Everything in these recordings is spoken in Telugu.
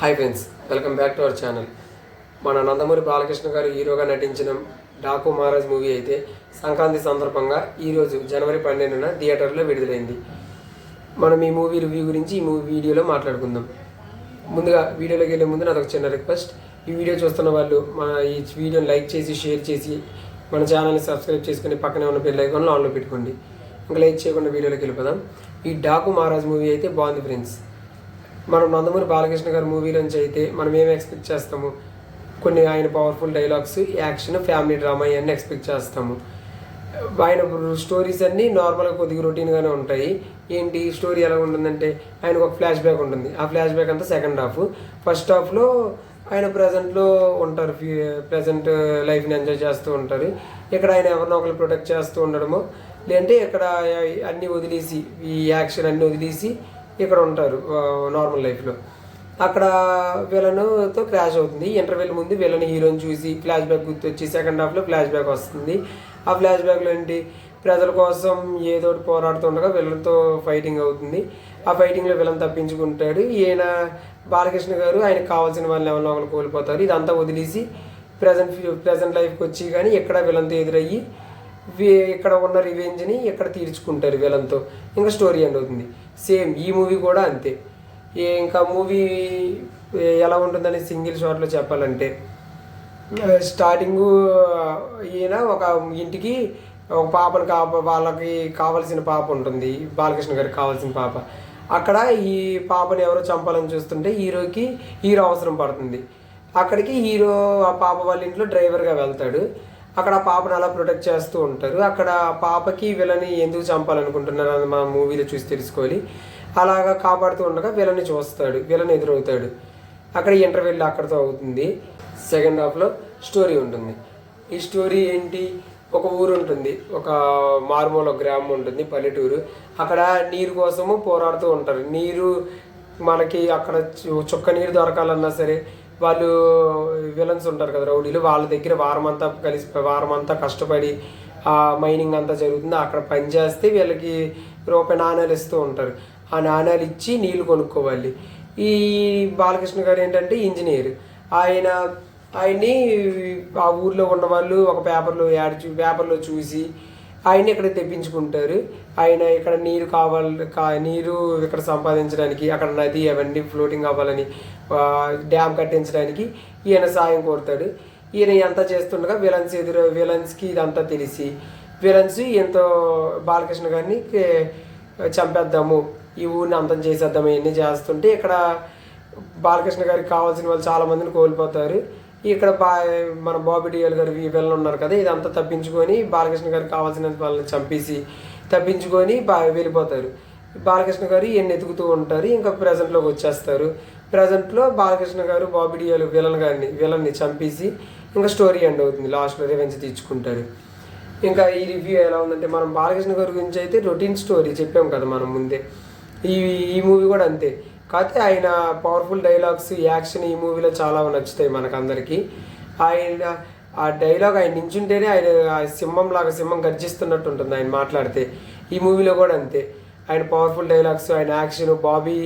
Hi friends, welcome back to our channel. మన నందమూరి బాలకృష్ణ గారు హీరోగా నటించిన డాకు మహారాజ్ మూవీ అయితే సంక్రాంతి సందర్భంగా ఈరోజు జనవరి 12న థియేటర్లో విడుదలైంది. మనం ఈ మూవీ రివ్యూ గురించి ఈ మూవీ వీడియోలో మాట్లాడుకుందాం. ముందుగా వీడియోలోకి వెళ్ళే ముందు నాదొక చిన్న రిక్వెస్ట్. ఈ వీడియో చూస్తున్న వాళ్ళు మన ఈ వీడియోని లైక్ చేసి షేర్ చేసి మన ఛానల్ని సబ్స్క్రైబ్ చేసుకుని పక్కనే ఉన్న బెల్ ఐకాన్లో ఆన్లో పెట్టుకోండి. ఇంకా లైక్ చేయకుండా వీడియోలోకి వెళ్ళిపోదాం. ఈ డాకు మహారాజ్ మూవీ అయితే బాగుంది ఫ్రెండ్స్. మనం నందమూరి బాలకృష్ణ గారి మూవీ నుంచి అయితే మనం ఏమి ఎక్స్పెక్ట్ చేస్తాము? కొన్ని ఆయన powerful dialogues, action, family drama ఇవన్నీ ఎక్స్పెక్ట్ చేస్తాము. ఆయన స్టోరీస్ అన్నీ నార్మల్గా కొద్దిగా రొటీన్గానే ఉంటాయి. ఏంటి స్టోరీ ఎలా ఉంటుందంటే ఆయనకు ఒక ఫ్లాష్ బ్యాక్ ఉంటుంది. ఆ ఫ్లాష్ బ్యాక్ అంతా సెకండ్ హాఫ్. ఫస్ట్ హాఫ్లో ఆయన ప్రజెంట్లో ఉంటారు, ప్రజెంట్ లైఫ్ని ఎంజాయ్ చేస్తూ ఉంటారు. ఇక్కడ ఆయన ఎవరినో ఒకరు ప్రొటెక్ట్ చేస్తూ ఉండడమో, లేదంటే ఇక్కడ అన్నీ వదిలేసి ఈ యాక్షన్ అన్నీ వదిలేసి ఇక్కడ ఉంటారు నార్మల్ లైఫ్లో. అక్కడ విలన్తో క్రాష్ అవుతుంది. ఇంటర్వెల్ ముందు విలన్ హీరోని చూసి ఫ్లాష్ బ్యాక్ గుర్తొచ్చి సెకండ్ హాఫ్లో ఫ్లాష్ బ్యాక్ వస్తుంది. ఆ ఫ్లాష్ బ్యాక్లో ఏంటి, ప్రజల కోసం ఏదో పోరాడుతుండగా విలన్తో ఫైటింగ్ అవుతుంది. ఆ ఫైటింగ్లో విలన్ తప్పించుకుంటాడు. ఈయన బాలకృష్ణ గారు ఆయనకు కావాల్సిన వాళ్ళు ఎవరినో ఒకరు కోల్పోతారు. ఇదంతా వదిలేసి ప్రజెంట్ లైఫ్కి వచ్చి కానీ ఇక్కడ విలన్తో ఎదురయ్యి ఇక్కడ ఉన్న రివెంజ్ని ఇక్కడ తీర్చుకుంటారు విలన్తో. ఇంకా స్టోరీ ఎండ్ అవుతుంది. సేమ్ ఈ మూవీ కూడా అంతే. ఇంకా మూవీ ఎలా ఉంటుందని సింగిల్ షాట్లో చెప్పాలంటే, స్టార్టింగు ఈయన ఒక ఇంటికి ఒక పాపను వాళ్ళకి కావాల్సిన పాప ఉంటుంది, బాలకృష్ణ గారికి కావాల్సిన పాప. అక్కడ ఈ పాపను ఎవరో చంపాలని చూస్తుంటే హీరో అవసరం పడుతుంది. అక్కడికి హీరో ఆ పాప వాళ్ళ ఇంట్లో డ్రైవర్గా వెళ్తాడు. అక్కడ ఆ పాపను అలా ప్రొటెక్ట్ చేస్తూ ఉంటారు. అక్కడ పాపకి విలని ఎందుకు చంపాలనుకుంటున్నారు అని మా మూవీలో చూసి తెలుసుకోవాలి. అలాగా కాపాడుతూ ఉండగా విలని చూస్తాడు, విలని ఎదురవుతాడు. అక్కడ ఇంటర్వెల్ అక్కడితో అవుతుంది. సెకండ్ హాఫ్లో స్టోరీ ఉంటుంది. ఈ స్టోరీ ఏంటి, ఒక ఊరు ఉంటుంది, ఒక మారుమూల గ్రామం ఉంటుంది, పల్లెటూరు. అక్కడ నీరు కోసము పోరాడుతూ ఉంటారు. నీరు మనకి అక్కడ చుక్క నీరు దొరకాలన్నా సరే వాళ్ళు విలన్స్ ఉంటారు కదా, రౌడీలు, వాళ్ళ దగ్గర వారమంతా కష్టపడి ఆ మైనింగ్ అంతా జరుగుతుంది. అక్కడ పని చేస్తే వీళ్ళకి రూపాయి నాణ్యాలు ఇస్తూ ఉంటారు. ఆ నాణ్యాలు ఇచ్చి నీళ్ళు కొనుక్కోవాలి. ఈ బాలకృష్ణ గారు ఏంటంటే ఇంజనీర్. ఆయన్ని ఆ ఊర్లో ఉన్న వాళ్ళు ఒక పేపర్లో చూసి ఆయన్ని ఇక్కడ తెప్పించుకుంటారు. ఆయన ఇక్కడ నీరు ఇక్కడ సంపాదించడానికి, అక్కడ నది అవన్నీ ఫ్లోటింగ్ అవ్వాలని డ్యామ్ కట్టించడానికి ఈయన సాయం కోరుతాడు. ఈయన ఎంత చేస్తుండగా విలన్స్కి ఇదంతా తెలిసి విలన్స్ ఎంతో బాలకృష్ణ గారిని చంపేద్దాము, ఈ ఊరిని అంతం చేసేద్దాము ఇవన్నీ చేస్తుంటే ఇక్కడ బాలకృష్ణ గారికి కావాల్సిన వాళ్ళు చాలామందిని కోల్పోతారు. ఇక్కడ మన బాబీ డియోల్ గారు విలన్ ఉన్నారు కదా, ఇదంతా తప్పించుకొని బాలకృష్ణ గారికి కావాల్సిన వాళ్ళని చంపేసి తప్పించుకొని వెళ్ళిపోతారు. బాలకృష్ణ గారు ఈయన్ని ఎతుకుతూ ఉంటారు. ఇంకా ప్రజెంట్లోకి వచ్చేస్తారు. ప్రజెంట్లో బాలకృష్ణ గారు బాబీ డియోల్ విలన్ని చంపేసి ఇంకా స్టోరీ ఎండ్ అవుతుంది. లాస్ట్లో రివెంజ్ తీర్చుకుంటారు. ఇంకా ఈ రివ్యూ ఎలా ఉందంటే, మనం బాలకృష్ణ గారి గురించి అయితే రొటీన్ స్టోరీ చెప్పాం కదా మనం ముందే. ఈ మూవీ కూడా అంతే. కాకపోతే ఆయన పవర్ఫుల్ డైలాగ్స్, యాక్షన్ ఈ మూవీలో చాలా నచ్చుతాయి మనకందరికీ. ఆ డైలాగ్ ఆయన నించుంటేనే ఆయన సింహం గర్జిస్తున్నట్టు ఉంటుంది ఆయన మాట్లాడితే. ఈ మూవీలో కూడా అంతే. ఆయన పవర్ఫుల్ డైలాగ్స్, ఆయన యాక్షన్, బాబీ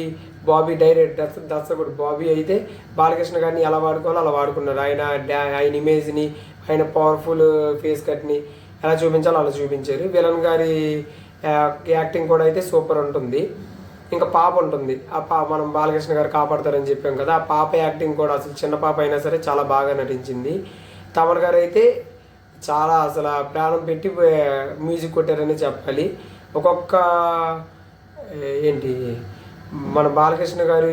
దర్శకుడు బాబీ అయితే బాలకృష్ణ గారిని ఎలా వాడుకోవాలో అలా వాడుకున్నారు. ఆయన ఇమేజ్ని, ఆయన పవర్ఫుల్ ఫేస్ కట్ని ఎలా చూపించాలో అలా చూపించారు. విలన్ గారి యాక్టింగ్ కూడా అయితే సూపర్ ఉంటుంది. ఇంకా పాప ఉంటుంది. మనం బాలకృష్ణ గారు కాపాడతారని చెప్పాం కదా, ఆ పాప యాక్టింగ్ కూడా అసలు చిన్న పాప అయినా సరే చాలా బాగా నటించింది. తమన్ గారు అయితే చాలా అసలు ప్రాణం పెట్టి మ్యూజిక్ కొట్టారని చెప్పాలి. ఒక్కొక్క మన బాలకృష్ణ గారు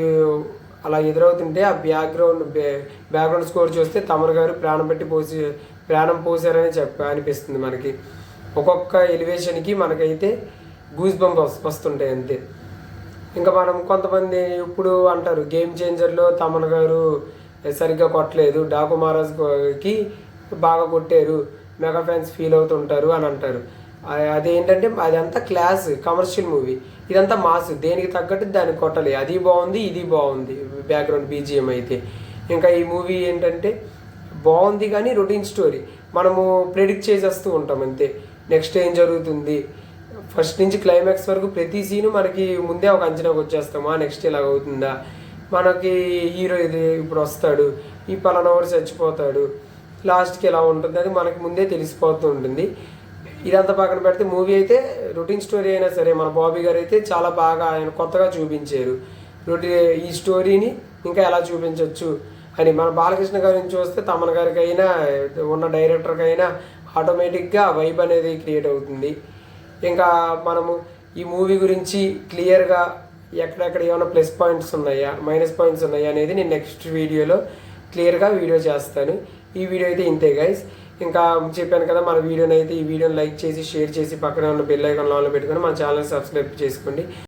అలా ఎదురవుతుంటే ఆ బ్యాక్గ్రౌండ్ స్కోర్ చూస్తే తమన్ గారు ప్రాణం పోసారని అనిపిస్తుంది మనకి. ఒక్కొక్క ఎలివేషన్కి మనకైతే గూస్ బంప్స్ వస్తుంటాయి అంతే. ఇంకా మనం కొంతమంది ఇప్పుడు అంటారు గేమ్ చేంజర్లో తమన్ గారు సరిగ్గా కొట్టలేదు, డాకు మహారాజ్కి బాగా కొట్టారు, మెగా ఫ్యాన్స్ ఫీల్ అవుతుంటారు అని అంటారు. అదేంటంటే అదంతా క్లాస్ కమర్షియల్ మూవీ, ఇదంతా మాస్, దేనికి తగ్గట్టు దానికి కొట్టాలి. అది బాగుంది, ఇది బాగుంది బ్యాక్గ్రౌండ్ బీజిఎం అయితే. ఇంకా ఈ మూవీ ఏంటంటే బాగుంది కానీ రొటీన్ స్టోరీ, మనము ప్రెడిక్ట్ చేసేస్తూ ఉంటాం అంతే. నెక్స్ట్ ఏం జరుగుతుంది, ఫస్ట్ నుంచి క్లైమాక్స్ వరకు ప్రతి సీను మనకి ముందే ఒక అంచనాకు వచ్చేస్తామా, నెక్స్ట్ ఇలా అవుతుందా, మనకి హీరో ఇది ఇప్పుడు వస్తాడు, ఈ పలానా వాడు చచ్చిపోతాడు, లాస్ట్కి ఎలా ఉంటుంది అని మనకి ముందే తెలిసిపోతూ ఉంటుంది. ఇదంతా పక్కన పెడితే మూవీ అయితే రొటీన్ స్టోరీ అయినా సరే మన బాబీ గారు అయితే చాలా బాగా ఆయన కొత్తగా చూపించారు. ఈ స్టోరీని ఇంకా ఎలా చూపించవచ్చు అని మన బాలకృష్ణ గారిని చూస్తే తమన్ గారికి అయినా ఉన్న డైరెక్టర్కి అయినా ఆటోమేటిక్గా వైబ్ అనేది క్రియేట్ అవుతుంది. ఇంకా మనము ఈ మూవీ గురించి క్లియర్గా ఎక్కడెక్కడ ఏమైనా ప్లస్ పాయింట్స్ ఉన్నాయా, మైనస్ పాయింట్స్ ఉన్నాయా అనేది నేను నెక్స్ట్ వీడియోలో క్లియర్గా వీడియో చేస్తాను. ఈ వీడియో అయితే ఇంతే గైస్. ఇంకా చెప్పాను కదా, మన వీడియోని అయితే ఈ వీడియోని లైక్ చేసి షేర్ చేసి పక్కనే ఉన్న బెల్ ఐకాన్ ఆన్లో పెట్టుకొని మన ఛానల్ సబ్స్క్రైబ్ చేసుకోండి.